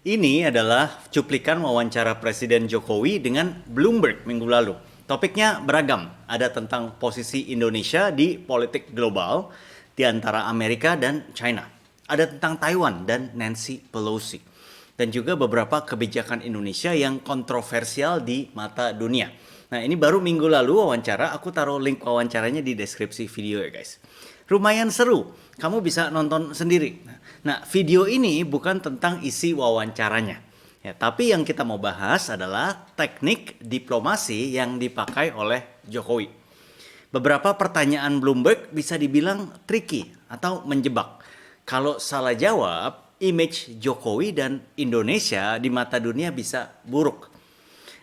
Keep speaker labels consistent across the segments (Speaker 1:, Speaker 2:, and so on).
Speaker 1: Ini adalah cuplikan wawancara Presiden Jokowi dengan Bloomberg minggu lalu. Topiknya beragam, ada tentang posisi Indonesia di politik global di antara Amerika dan China. Ada tentang Taiwan dan Nancy Pelosi. Dan juga beberapa kebijakan Indonesia yang kontroversial di mata dunia. Nah, ini baru minggu lalu wawancara, aku taruh link wawancaranya di deskripsi video ya guys. Lumayan seru, kamu bisa nonton sendiri. Nah, video ini bukan tentang isi wawancaranya. Ya, tapi yang kita mau bahas adalah teknik diplomasi yang dipakai oleh Jokowi. Beberapa pertanyaan Bloomberg bisa dibilang tricky atau menjebak. Kalau salah jawab, image Jokowi dan Indonesia di mata dunia bisa buruk.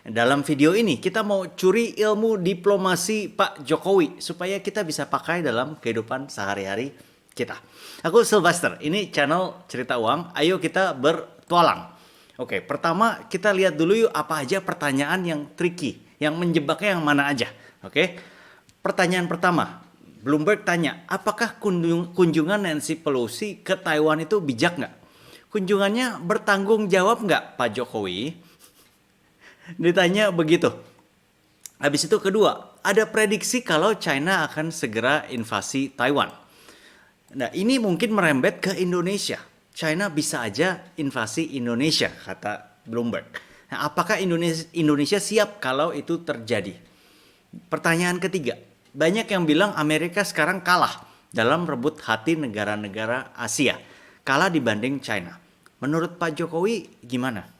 Speaker 1: Dalam video ini kita mau curi ilmu diplomasi Pak Jokowi supaya kita bisa pakai dalam kehidupan sehari-hari kita. Aku Sylvester, ini channel Cerita Uang. Ayo kita bertualang. Oke, pertama kita lihat dulu yuk apa aja pertanyaan yang tricky, yang menjebaknya yang mana aja. Oke. Pertanyaan pertama, Bloomberg tanya, apakah kunjungan Nancy Pelosi ke Taiwan itu bijak nggak? Kunjungannya bertanggung jawab nggak Pak Jokowi? Ditanya begitu. Habis itu kedua, ada prediksi kalau China akan segera invasi Taiwan. Nah, ini mungkin merembet ke Indonesia. China bisa aja invasi Indonesia, kata Bloomberg. Nah, apakah Indonesia siap kalau itu terjadi? Pertanyaan ketiga, banyak yang bilang Amerika sekarang kalah dalam rebut hati negara-negara Asia. Kalah dibanding China. Menurut Pak Jokowi gimana?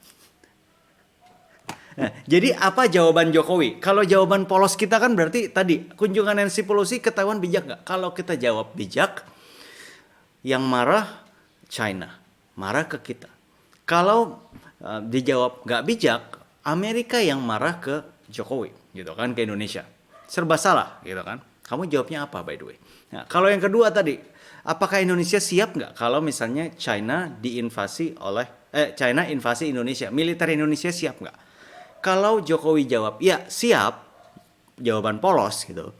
Speaker 1: Nah, jadi apa jawaban Jokowi? Kalau jawaban polos kita kan berarti tadi kunjungan Nancy Pelosi ke Taiwan bijak nggak? Kalau kita jawab bijak, yang marah China, marah ke kita. Kalau dijawab nggak bijak, Amerika yang marah ke Jokowi, gitu kan, ke Indonesia. Serba salah, gitu kan? Kamu jawabnya apa, by the way? Nah, kalau yang kedua tadi, apakah Indonesia siap nggak kalau misalnya China invasi Indonesia? Militer Indonesia siap nggak? Kalau Jokowi jawab, ya siap, jawaban polos gitu.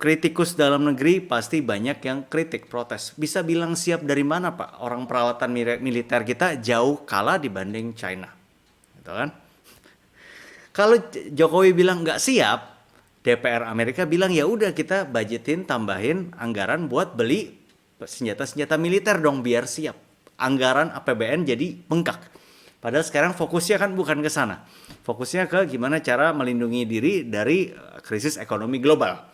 Speaker 1: Kritikus dalam negeri pasti banyak yang kritik, protes. Bisa bilang siap dari mana Pak? Orang peralatan militer kita jauh kalah dibanding China. Gitu kan? Kalau Jokowi bilang nggak siap, DPR Amerika bilang ya udah kita budgetin tambahin anggaran buat beli senjata-senjata militer dong biar siap. Anggaran APBN jadi bengkak. Padahal sekarang fokusnya kan bukan ke sana. Fokusnya ke gimana cara melindungi diri dari krisis ekonomi global.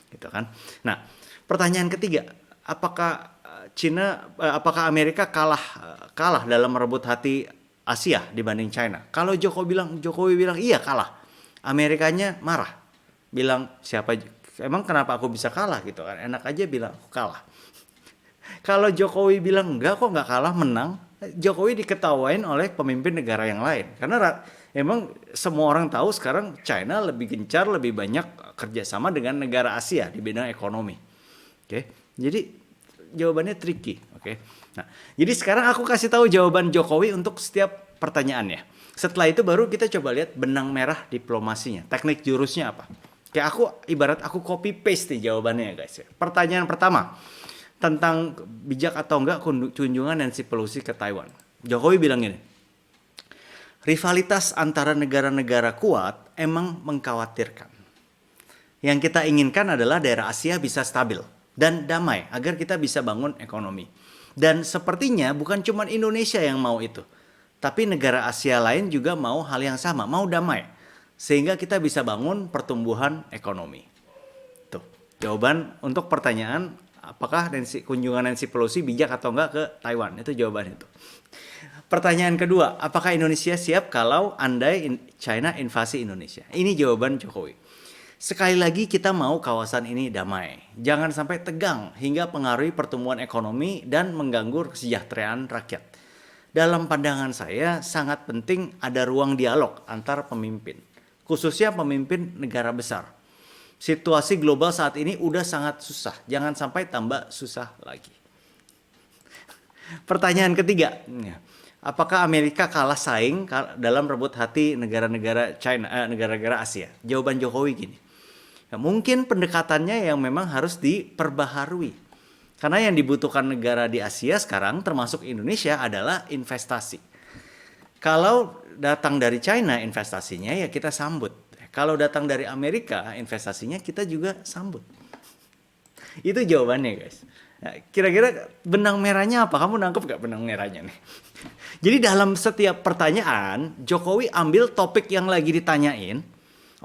Speaker 1: Gitu kan. Nah, pertanyaan ketiga, apakah apakah Amerika kalah dalam merebut hati Asia dibanding China? Kalau Jokowi bilang iya kalah. Amerikanya marah. Bilang emang kenapa aku bisa kalah gitu kan. Enak aja bilang aku kalah. Kalau Jokowi bilang enggak kok nggak kalah menang, Jokowi diketawain oleh pemimpin negara yang lain. Karena emang semua orang tahu sekarang China lebih gencar, lebih banyak kerjasama dengan negara Asia di bidang ekonomi. Oke, jadi jawabannya tricky. Oke, nah jadi sekarang aku kasih tahu jawaban Jokowi untuk setiap pertanyaannya. Setelah itu baru kita coba lihat benang merah diplomasinya, teknik jurusnya apa. Kayak ibarat aku copy paste nih jawabannya ya guys. Pertanyaan pertama, tentang bijak atau enggak kunjungan Nancy Pelosi ke Taiwan. Jokowi bilang gini, rivalitas antara negara-negara kuat emang mengkhawatirkan. Yang kita inginkan adalah daerah Asia bisa stabil dan damai agar kita bisa bangun ekonomi. Dan sepertinya bukan cuma Indonesia yang mau itu, tapi negara Asia lain juga mau hal yang sama, mau damai. Sehingga kita bisa bangun pertumbuhan ekonomi. Tuh, jawaban untuk pertanyaan apakah kunjungan Nancy Pelosi bijak atau enggak ke Taiwan? Itu jawaban itu. Pertanyaan kedua, apakah Indonesia siap kalau andai China invasi Indonesia? Ini jawaban Jokowi. Sekali lagi kita mau kawasan ini damai. Jangan sampai tegang hingga pengaruhi pertumbuhan ekonomi dan mengganggu kesejahteraan rakyat. Dalam pandangan saya sangat penting ada ruang dialog antar pemimpin. Khususnya pemimpin negara besar. Situasi global saat ini udah sangat susah. Jangan sampai tambah susah lagi. Pertanyaan ketiga. Apakah Amerika kalah saing dalam rebut hati negara-negara negara-negara Asia? Jawaban Jokowi gini. Ya, mungkin pendekatannya yang memang harus diperbaharui. Karena yang dibutuhkan negara di Asia sekarang termasuk Indonesia adalah investasi. Kalau datang dari China investasinya ya kita sambut. Kalau datang dari Amerika investasinya kita juga sambut. Itu jawabannya guys. Nah, kira-kira benang merahnya apa? Kamu nangkep gak benang merahnya nih? Jadi dalam setiap pertanyaan, Jokowi ambil topik yang lagi ditanyain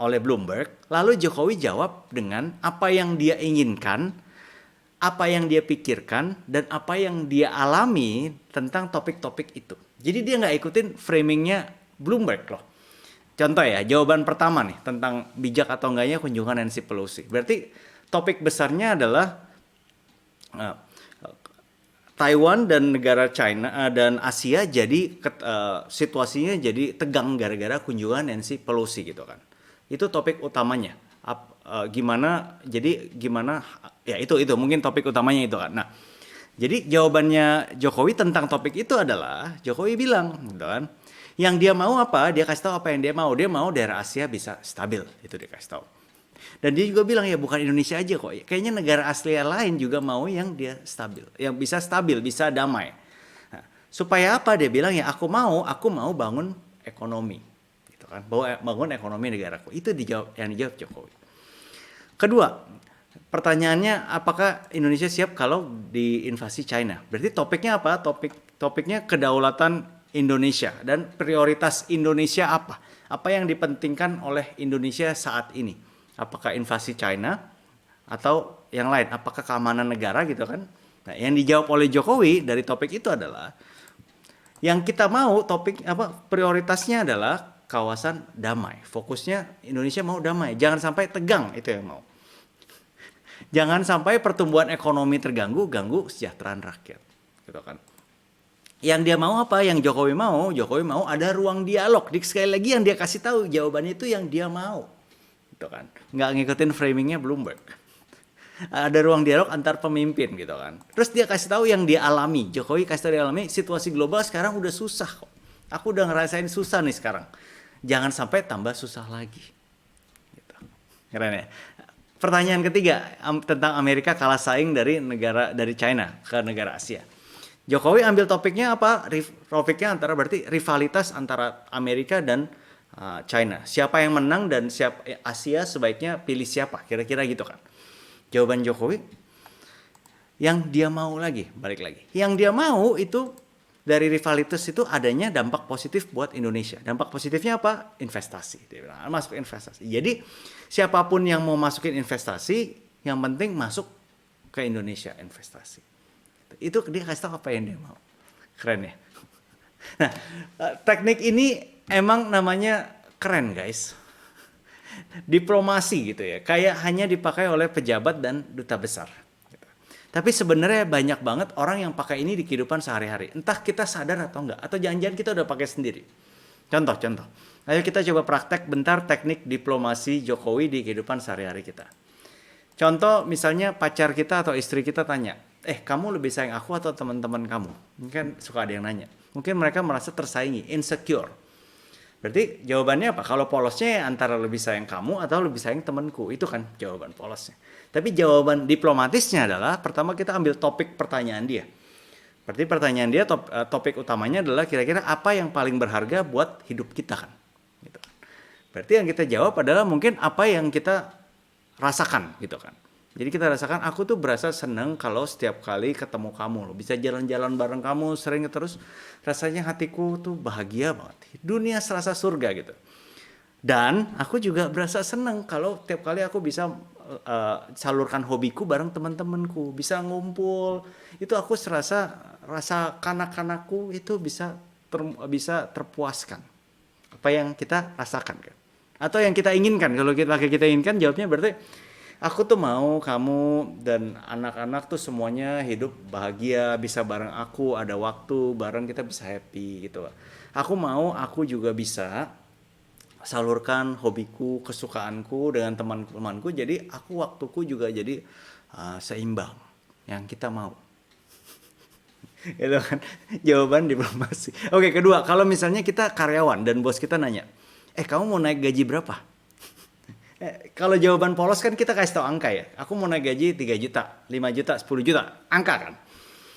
Speaker 1: oleh Bloomberg, lalu Jokowi jawab dengan apa yang dia inginkan, apa yang dia pikirkan, dan apa yang dia alami tentang topik-topik itu. Jadi dia nggak ikutin framingnya Bloomberg loh. Contoh ya, jawaban pertama nih tentang bijak atau enggaknya kunjungan Nancy Pelosi. Berarti topik besarnya adalah Taiwan dan negara China dan Asia jadi situasinya jadi tegang gara-gara kunjungan Nancy Pelosi gitu kan. Itu topik utamanya. Gimana ya itu mungkin topik utamanya itu kan. Nah, jadi jawabannya Jokowi tentang topik itu adalah Jokowi bilang gitu kan. Yang dia mau apa? Dia kasih tahu apa yang dia mau. Dia mau daerah Asia bisa stabil, itu dia kasih tahu. Dan dia juga bilang ya bukan Indonesia aja kok. Kayaknya negara Asia lain juga mau yang dia stabil, yang bisa stabil, bisa damai. Nah, supaya apa? Dia bilang ya aku mau bangun ekonomi, gitu kan? Bangun ekonomi negaraku. Itu yang dijawab Jokowi. Kedua, pertanyaannya apakah Indonesia siap kalau diinvasi China? Berarti topiknya apa? Topiknya kedaulatan Indonesia dan prioritas Indonesia apa? Apa yang dipentingkan oleh Indonesia saat ini? Apakah invasi China atau yang lain? Apakah keamanan negara gitu kan? Nah, yang dijawab oleh Jokowi dari topik itu adalah yang kita mau prioritasnya adalah kawasan damai. Fokusnya Indonesia mau damai, jangan sampai tegang, itu yang mau. Jangan sampai pertumbuhan ekonomi terganggu, ganggu kesejahteraan rakyat, gitu kan. Yang dia mau apa? Yang Jokowi mau ada ruang dialog. Sekali lagi yang dia kasih tahu jawabannya itu yang dia mau. Gitu kan. Nggak ngikutin framingnya Bloomberg. Ada ruang dialog antar pemimpin gitu kan. Terus dia kasih tahu yang dia alami. Jokowi kasih tahu dia alami situasi global sekarang udah susah kok. Aku udah ngerasain susah nih sekarang. Jangan sampai tambah susah lagi. Gitu. Keren ya. Pertanyaan ketiga tentang Amerika kalah saing dari China ke negara Asia. Jokowi ambil topiknya apa? Topiknya berarti rivalitas antara Amerika dan China. Siapa yang menang dan Asia sebaiknya pilih siapa? Kira-kira gitu kan. Jawaban Jokowi yang dia mau balik lagi. Yang dia mau itu dari rivalitas itu adanya dampak positif buat Indonesia. Dampak positifnya apa? Investasi. Dia bilang, masuk investasi. Jadi siapapun yang mau masukin investasi, yang penting masuk ke Indonesia investasi. Itu dia kasih tahu apa yang dia mau. Keren ya. Nah, teknik ini emang namanya keren guys. Diplomasi gitu ya. Kayak hanya dipakai oleh pejabat dan duta besar. Tapi sebenarnya banyak banget orang yang pakai ini di kehidupan sehari-hari. Entah kita sadar atau enggak. Atau jangan-jangan kita udah pakai sendiri. Contoh. Ayo kita coba praktek bentar teknik diplomasi Jokowi di kehidupan sehari-hari kita. Contoh misalnya pacar kita atau istri kita tanya, kamu lebih sayang aku atau teman-teman kamu? Mungkin suka ada yang nanya. Mungkin mereka merasa tersaingi, insecure. Berarti jawabannya apa? Kalau polosnya antara lebih sayang kamu atau lebih sayang temanku. Itu kan jawaban polosnya. Tapi jawaban diplomatisnya adalah pertama kita ambil topik pertanyaan dia. Berarti pertanyaan dia topik utamanya adalah kira-kira apa yang paling berharga buat hidup kita kan. Gitu. Berarti yang kita jawab adalah mungkin apa yang kita rasakan gitu kan. Jadi kita rasakan aku tuh berasa seneng kalau setiap kali ketemu kamu loh. Bisa jalan-jalan bareng kamu sering terus rasanya hatiku tuh bahagia banget. Dunia serasa surga gitu. Dan aku juga berasa seneng kalau tiap kali aku bisa salurkan hobiku bareng teman-temanku. Bisa ngumpul. Itu aku rasa kanak-kanakku itu bisa terpuaskan. Apa yang kita rasakan kan. Atau yang kita inginkan. Kalau kita inginkan jawabnya berarti aku tuh mau kamu dan anak-anak tuh semuanya hidup bahagia, bisa bareng aku, ada waktu bareng kita bisa happy gitu. Aku juga bisa salurkan hobiku, kesukaanku dengan teman-temanku. Jadi waktuku juga jadi seimbang yang kita mau. Itu kan jawaban diplomasi. Oke, kedua, kalau misalnya kita karyawan dan bos kita nanya, kamu mau naik gaji berapa? Kalau jawaban polos kan kita kasih tahu angka ya. Aku mau naik gaji 3 juta, 5 juta, 10 juta. Angka kan.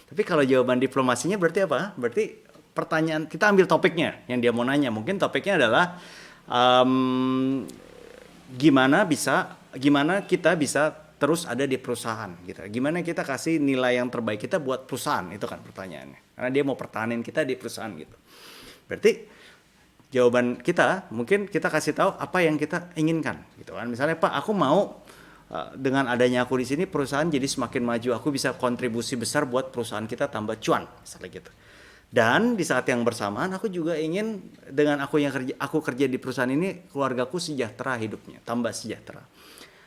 Speaker 1: Tapi kalau jawaban diplomasinya berarti apa? Berarti pertanyaan, kita ambil topiknya yang dia mau nanya. Mungkin topiknya adalah gimana kita bisa terus ada di perusahaan gitu. Gimana kita kasih nilai yang terbaik kita buat perusahaan, itu kan pertanyaannya. Karena dia mau pertahanin kita di perusahaan gitu. Berarti jawaban kita mungkin kita kasih tahu apa yang kita inginkan gitu kan. Misalnya, Pak, aku mau dengan adanya aku di sini perusahaan jadi semakin maju, aku bisa kontribusi besar buat perusahaan kita tambah cuan, misalnya gitu. Dan di saat yang bersamaan aku juga ingin dengan aku kerja di perusahaan ini, keluargaku sejahtera hidupnya, tambah sejahtera.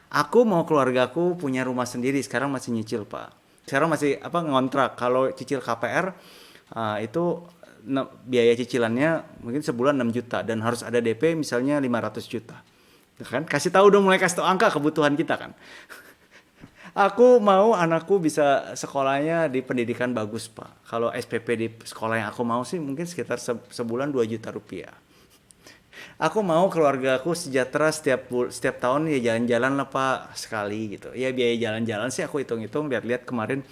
Speaker 1: Aku mau keluargaku punya rumah sendiri, sekarang masih nyicil, Pak. Sekarang masih ngontrak. Kalau cicil KPR itu biaya cicilannya mungkin sebulan 6 juta dan harus ada DP misalnya 500 juta. Kan kasih tahu dong, mulai kasih tahu angka kebutuhan kita kan. Aku mau anakku bisa sekolahnya di pendidikan bagus, Pak. Kalau SPP di sekolah yang aku mau sih mungkin sekitar sebulan 2 juta rupiah. Aku mau keluargaku sejahtera setiap tahun ya jalan-jalan lah, Pak, sekali gitu. Ya biaya jalan-jalan sih aku hitung-hitung, lihat-lihat kemarin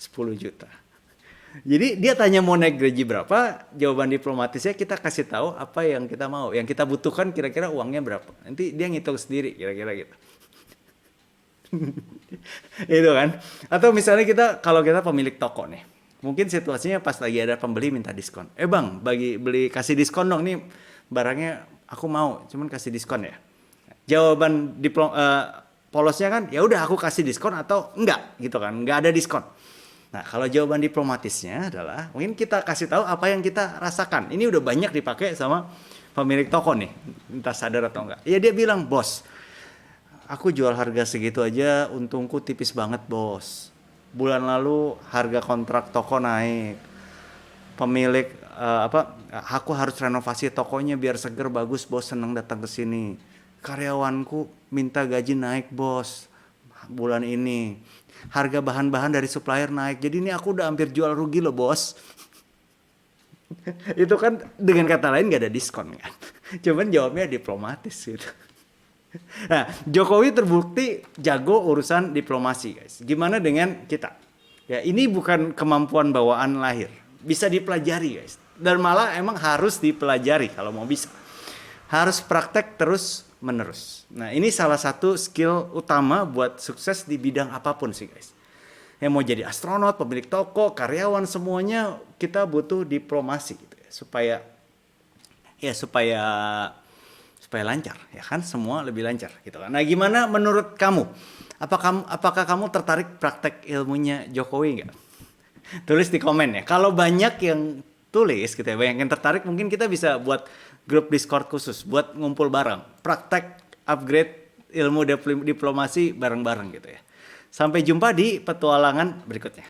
Speaker 1: 10 juta. Jadi dia tanya mau naik gaji berapa, jawaban diplomatisnya kita kasih tahu apa yang kita mau, yang kita butuhkan kira-kira uangnya berapa. Nanti dia ngitung sendiri kira-kira gitu. Itu kan. Atau misalnya kalau kita pemilik toko nih, mungkin situasinya pas lagi ada pembeli minta diskon. Bang, beli kasih diskon dong nih, barangnya aku mau, cuman kasih diskon ya. Jawaban polosnya kan, ya udah aku kasih diskon atau enggak gitu kan, enggak ada diskon. Nah, kalau jawaban diplomatisnya adalah mungkin kita kasih tahu apa yang kita rasakan. Ini udah banyak dipakai sama pemilik toko nih, entah sadar atau enggak. Ya dia bilang, bos, aku jual harga segitu aja, untungku tipis banget, bos. Bulan lalu harga kontrak toko naik. Pemilik aku harus renovasi tokonya biar seger bagus, bos, seneng datang ke sini. Karyawanku minta gaji naik, bos, bulan ini. Harga bahan-bahan dari supplier naik. Jadi ini aku udah hampir jual rugi loh, bos. Itu kan dengan kata lain gak ada diskon kan. Cuman jawabnya diplomatis gitu. Nah, Jokowi terbukti jago urusan diplomasi, guys. Gimana dengan kita? Ya, ini bukan kemampuan bawaan lahir. Bisa dipelajari, guys. Dan malah emang harus dipelajari kalau mau bisa. Harus praktek terus menerus. Nah, ini salah satu skill utama buat sukses di bidang apapun sih, guys. Yang mau jadi astronot, pemilik toko, karyawan, semuanya kita butuh diplomasi gitu ya, supaya lancar ya kan, semua lebih lancar gitu kan. Nah, gimana menurut kamu? Apakah kamu tertarik praktek ilmunya Jokowi nggak? Tulis di komen ya. Kalau banyak yang tulis gitu ya, banyak yang tertarik, mungkin kita bisa buat grup Discord khusus buat ngumpul bareng, praktek upgrade ilmu diplomasi bareng-bareng gitu ya. Sampai jumpa di petualangan berikutnya.